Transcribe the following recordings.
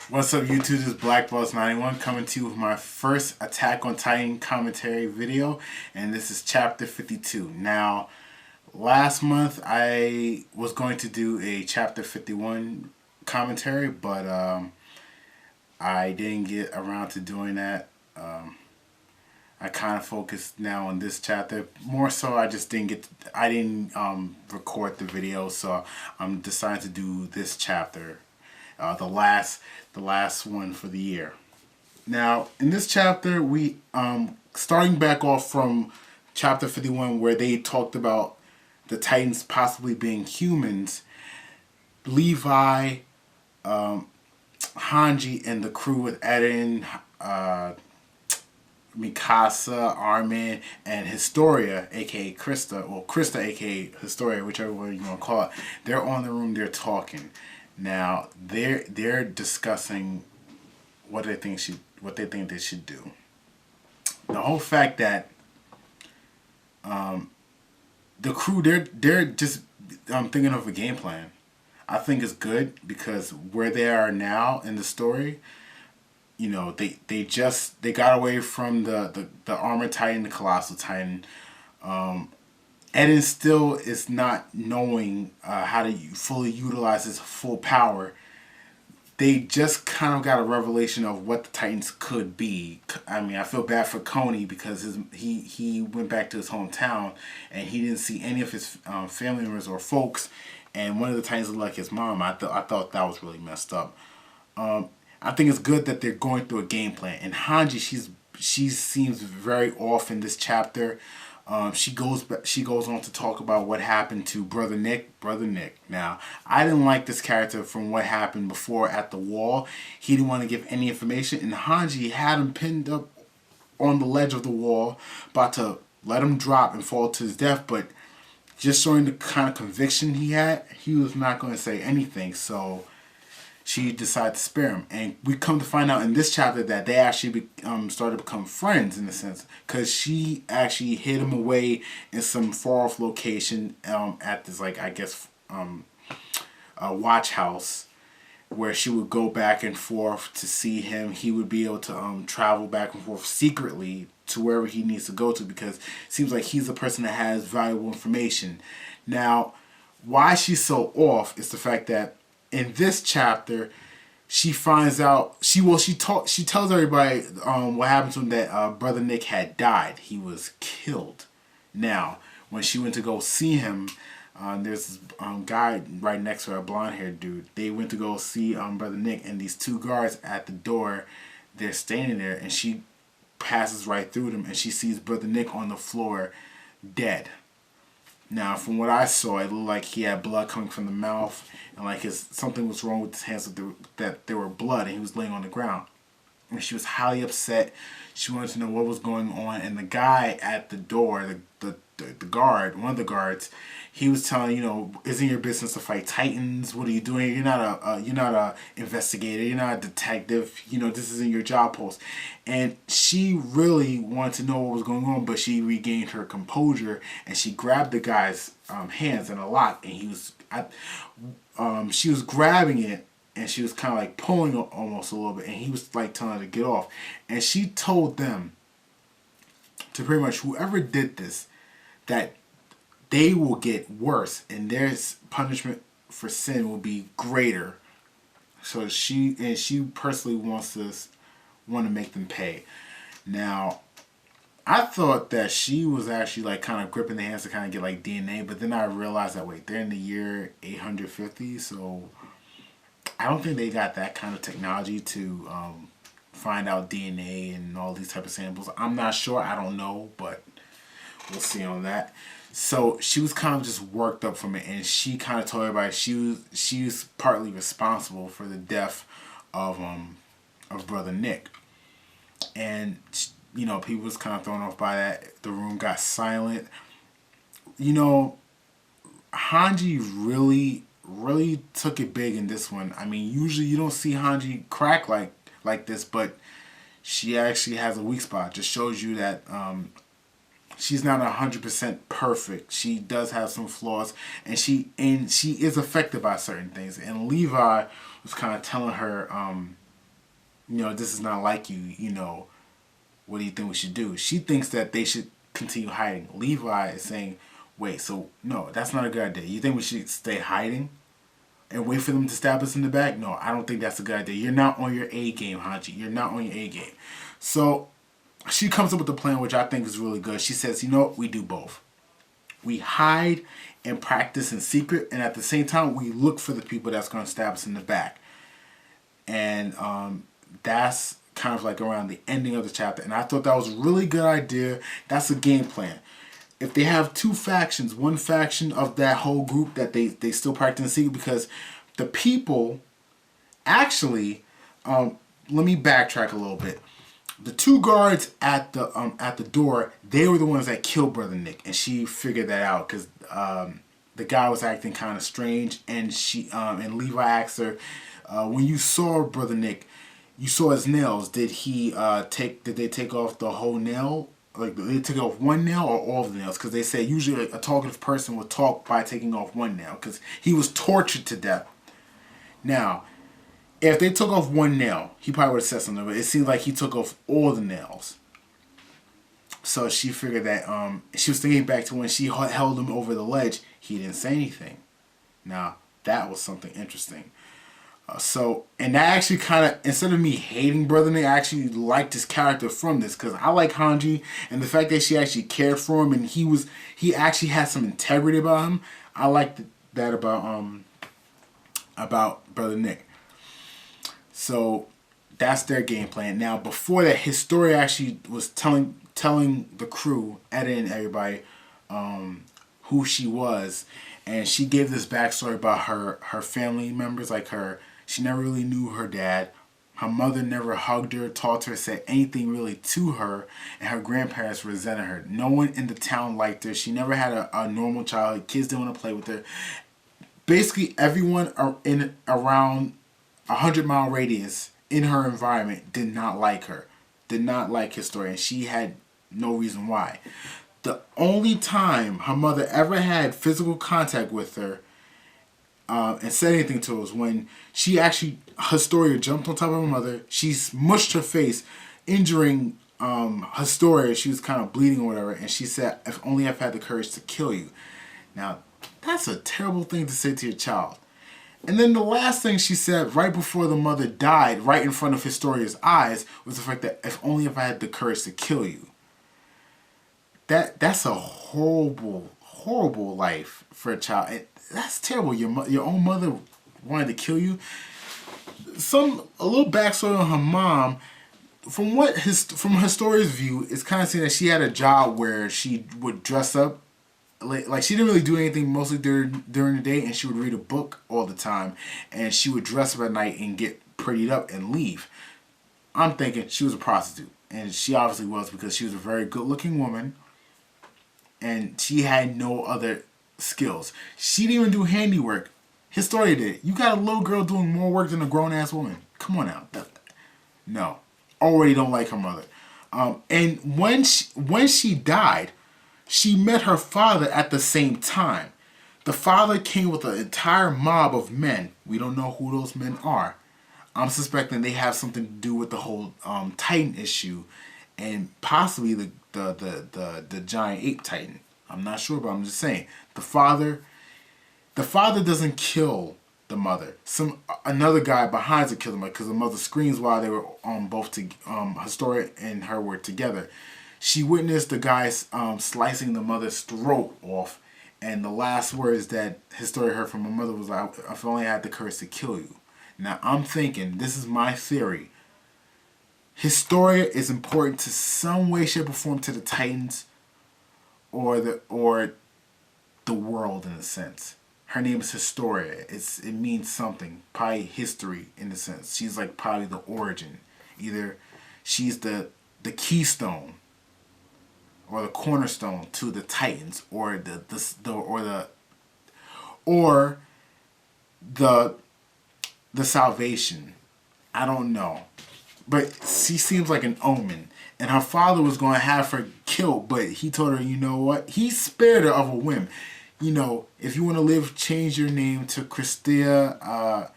What's up, YouTube? This is Black Boss 91 coming to you with my first Attack on Titan commentary video, and this is Chapter 52. Now, last month I was going to do a Chapter 51 commentary, but I didn't get around to doing that. I kind of focused now on this chapter. More so, I just didn't I didn't record the video, so I'm deciding to do this chapter, the last one for the year. Now, in this chapter, we starting back off from chapter 51, where they talked about the Titans possibly being humans. Levi, Hanji, and the crew with Eren, Mikasa, Armin, and Historia, aka Krista, or Krista, aka Historia, whichever way you want to call it. They're on the room. They're talking. Now they're discussing what they think they should do. The whole fact that the crew they're just thinking of a game plan. I think is good because where they are now in the story, you know, they got away from the Armored Titan, the Colossal Titan. Eren still is not knowing how to fully utilize his full power. They just kind of got a revelation of what the Titans could be. I mean, I feel bad for Coney because he went back to his hometown and he didn't see any of his family members or folks. And one of the Titans looked like his mom. I thought that was really messed up. I think it's good that they're going through a game plan. And Hanji, she seems very off in this chapter. She goes on to talk about what happened to Brother Nick. Now, I didn't like this character from what happened before at the wall. He didn't want to give any information, and Hanji had him pinned up on the ledge of the wall, about to let him drop and fall to his death. But just showing the kind of conviction he had, he was not going to say anything. So she decided to spare him, and we come to find out in this chapter that they actually started to become friends in a sense, because she actually hid him away in some far off location at this, like, I guess watch house, where she would go back and forth to see him. He would be able to travel back and forth secretly to wherever he needs to go to, because it seems like he's the person that has valuable information. Now, why she's so off is the fact that in this chapter, she finds out she tells everybody what happened to him, that Brother Nick had died. He was killed. Now, when she went to go see him, there's this guy right next to her, a blonde-haired dude. They went to go see Brother Nick, and these two guards at the door, they're standing there, and she passes right through them, and she sees Brother Nick on the floor, dead. Now, from what I saw, it looked like he had blood coming from the mouth, and like something was wrong with his hands, that there were blood, and he was laying on the ground. And she was highly upset. She wanted to know what was going on, and the guy at the door, the guard, one of the guards, he was telling, you know, isn't your business to fight Titans? What are you doing? You're not a investigator. You're not a detective. You know, this isn't your job post. And she really wanted to know what was going on, but she regained her composure, and she grabbed the guy's hands in a lock, and she was grabbing it, and she was kind of like pulling almost a little bit, and he was like telling her to get off. And she told them to pretty much whoever did this, that they will get worse, and their punishment for sin will be greater. So she personally want to make them pay. Now, I thought that she was actually like kind of gripping the hands to kind of get like DNA, but then I realized that wait, they're in the year 850, so I don't think they got that kind of technology to find out DNA and all these type of samples. I'm not sure. I don't know, but we'll see on that. So she was kind of just worked up from it, and she kind of told everybody she was partly responsible for the death of Brother Nick. And you know, people was kind of thrown off by that. The room got silent. You know, Hanji really took it big in this one. I mean, usually you don't see Hanji crack like this, but she actually has a weak spot. Just shows you that she's not 100% perfect. She does have some flaws, and she is affected by certain things. And Levi was kind of telling her this is not like you. What do you think we should do? She thinks that they should continue hiding. Levi is saying, wait, so no, that's not a good idea. You think we should stay hiding and wait for them to stab us in the back? No, I don't think that's a good idea. You're not on your A game, Hanji. You're not on your A game. So she comes up with a plan, which I think is really good. She says, we do both. We hide and practice in secret, and at the same time, we look for the people that's going to stab us in the back. And that's kind of like around the ending of the chapter. And I thought that was a really good idea. That's a game plan. If they have two factions, one faction of that whole group that they still practice in secret, because the people actually, let me backtrack a little bit. The two guards at the door, they were the ones that killed Brother Nick, and she figured that out because the guy was acting kind of strange, and and Levi asked her, when you saw Brother Nick, you saw his nails. Did they take off the whole nail? Like, did they take off one nail or all of the nails? Because they say usually a talkative person would talk by taking off one nail, because he was tortured to death. Now, if they took off one nail, he probably would have said something, but it seemed like he took off all the nails. So she figured that, she was thinking back to when she held him over the ledge, he didn't say anything. Now, that was something interesting. And that actually kind of, instead of me hating Brother Nick, I actually liked his character from this, because I like Hanji, and the fact that she actually cared for him, and he actually had some integrity about him. I liked that about Brother Nick. So that's their game plan. Now, before that, his story actually was telling the crew, editing everybody, who she was, and she gave this backstory about her family members, like she never really knew her dad. Her mother never hugged her, talked to her, said anything really to her, and her grandparents resented her. No one in the town liked her. She never had a normal childhood. Kids didn't want to play with her. Basically, everyone around 100-mile radius in her environment did not like her, did not like his story, and she had no reason why. The only time her mother ever had physical contact with her and said anything to her was when Historia jumped on top of her mother. She mushed her face, injuring Historia. She was kind of bleeding or whatever, and she said, "If only I've had the courage to kill you." Now, that's a terrible thing to say to your child. And then the last thing she said right before the mother died, right in front of Historia's eyes, was the fact that if I had the courage to kill you. That's a horrible, horrible life for a child. That's terrible. Your own mother wanted to kill you. A little backstory on her mom. From Historia's view, it's kind of saying that she had a job where she would dress up. Like she didn't really do anything mostly during the day, and she would read a book all the time, and she would dress up at night and get prettied up and leave. I'm thinking she was a prostitute, and she obviously was, because she was a very good-looking woman, and she had no other skills. She didn't even do handiwork. Historia did. You got a little girl doing more work than a grown-ass woman. Come on now. No. Already don't like her mother. And when she died, she met her father at the same time. The father came with an entire mob of men. We don't know who those men are. I'm suspecting they have something to do with the whole Titan issue, and possibly the giant ape Titan. I'm not sure, but I'm just saying the father doesn't kill the mother. Another guy behind her kills the mother, because the mother screams while they were Historia and her were together. She witnessed the guy slicing the mother's throat off, and the last words that Historia heard from her mother was like, "If only I had the courage to kill you." Now, I'm thinking, this is my theory, Historia is important to some way, shape, or form to the Titans, or the world in a sense. Her name is Historia. It means something, probably history in a sense. She's like probably the origin. Either she's the keystone or the cornerstone to the Titans, or the salvation. I don't know, but she seems like an omen. And her father was going to have her killed, but he told her, you know what? He spared her of a whim. If you want to live, change your name to Christia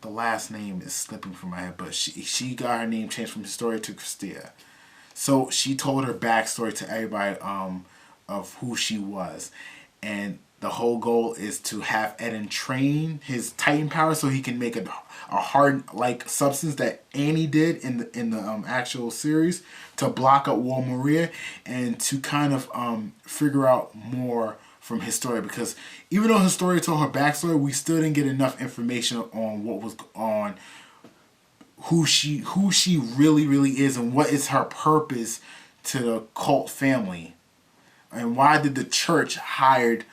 the last name is slipping from my head, but she got her name changed from Historia to Christia. So she told her backstory to everybody of who she was, and the whole goal is to have Eden train his Titan power so he can make a hard like substance that Annie did in the actual series to block up War Maria, and to kind of figure out more from Historia, because even though Historia told her backstory, we still didn't get enough information on what was on who she really is, and what is her purpose to the cult family, and why did the church hired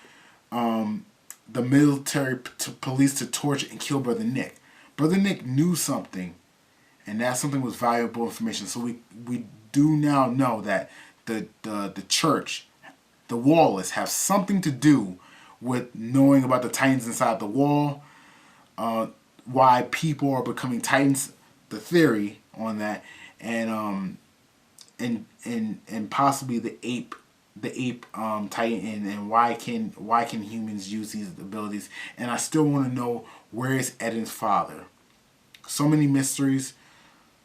the military police to torture and kill Brother Nick. Brother Nick knew something, and that something was valuable information. So we do now know that the church, the Wallists, have something to do with knowing about the Titans inside the wall, why people are becoming Titans, the theory on that, and possibly the ape Titan, and why can humans use these abilities. And I still want to know, where is Eden's father? So many mysteries,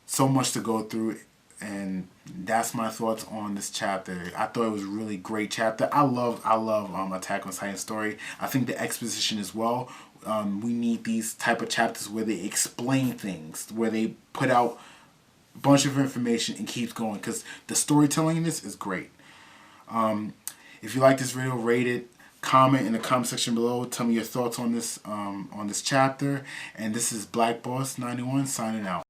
so much to go through, and that's my thoughts on this chapter. I thought it was a really great chapter. I love Attack on Titan story. I think the exposition as well. We need these type of chapters where they explain things, where they put out a bunch of information and keeps going, because the storytelling in this is great. If you like this video, rate it, comment in the comment section below, tell me your thoughts on this chapter. And this is Black Boss 91 signing out.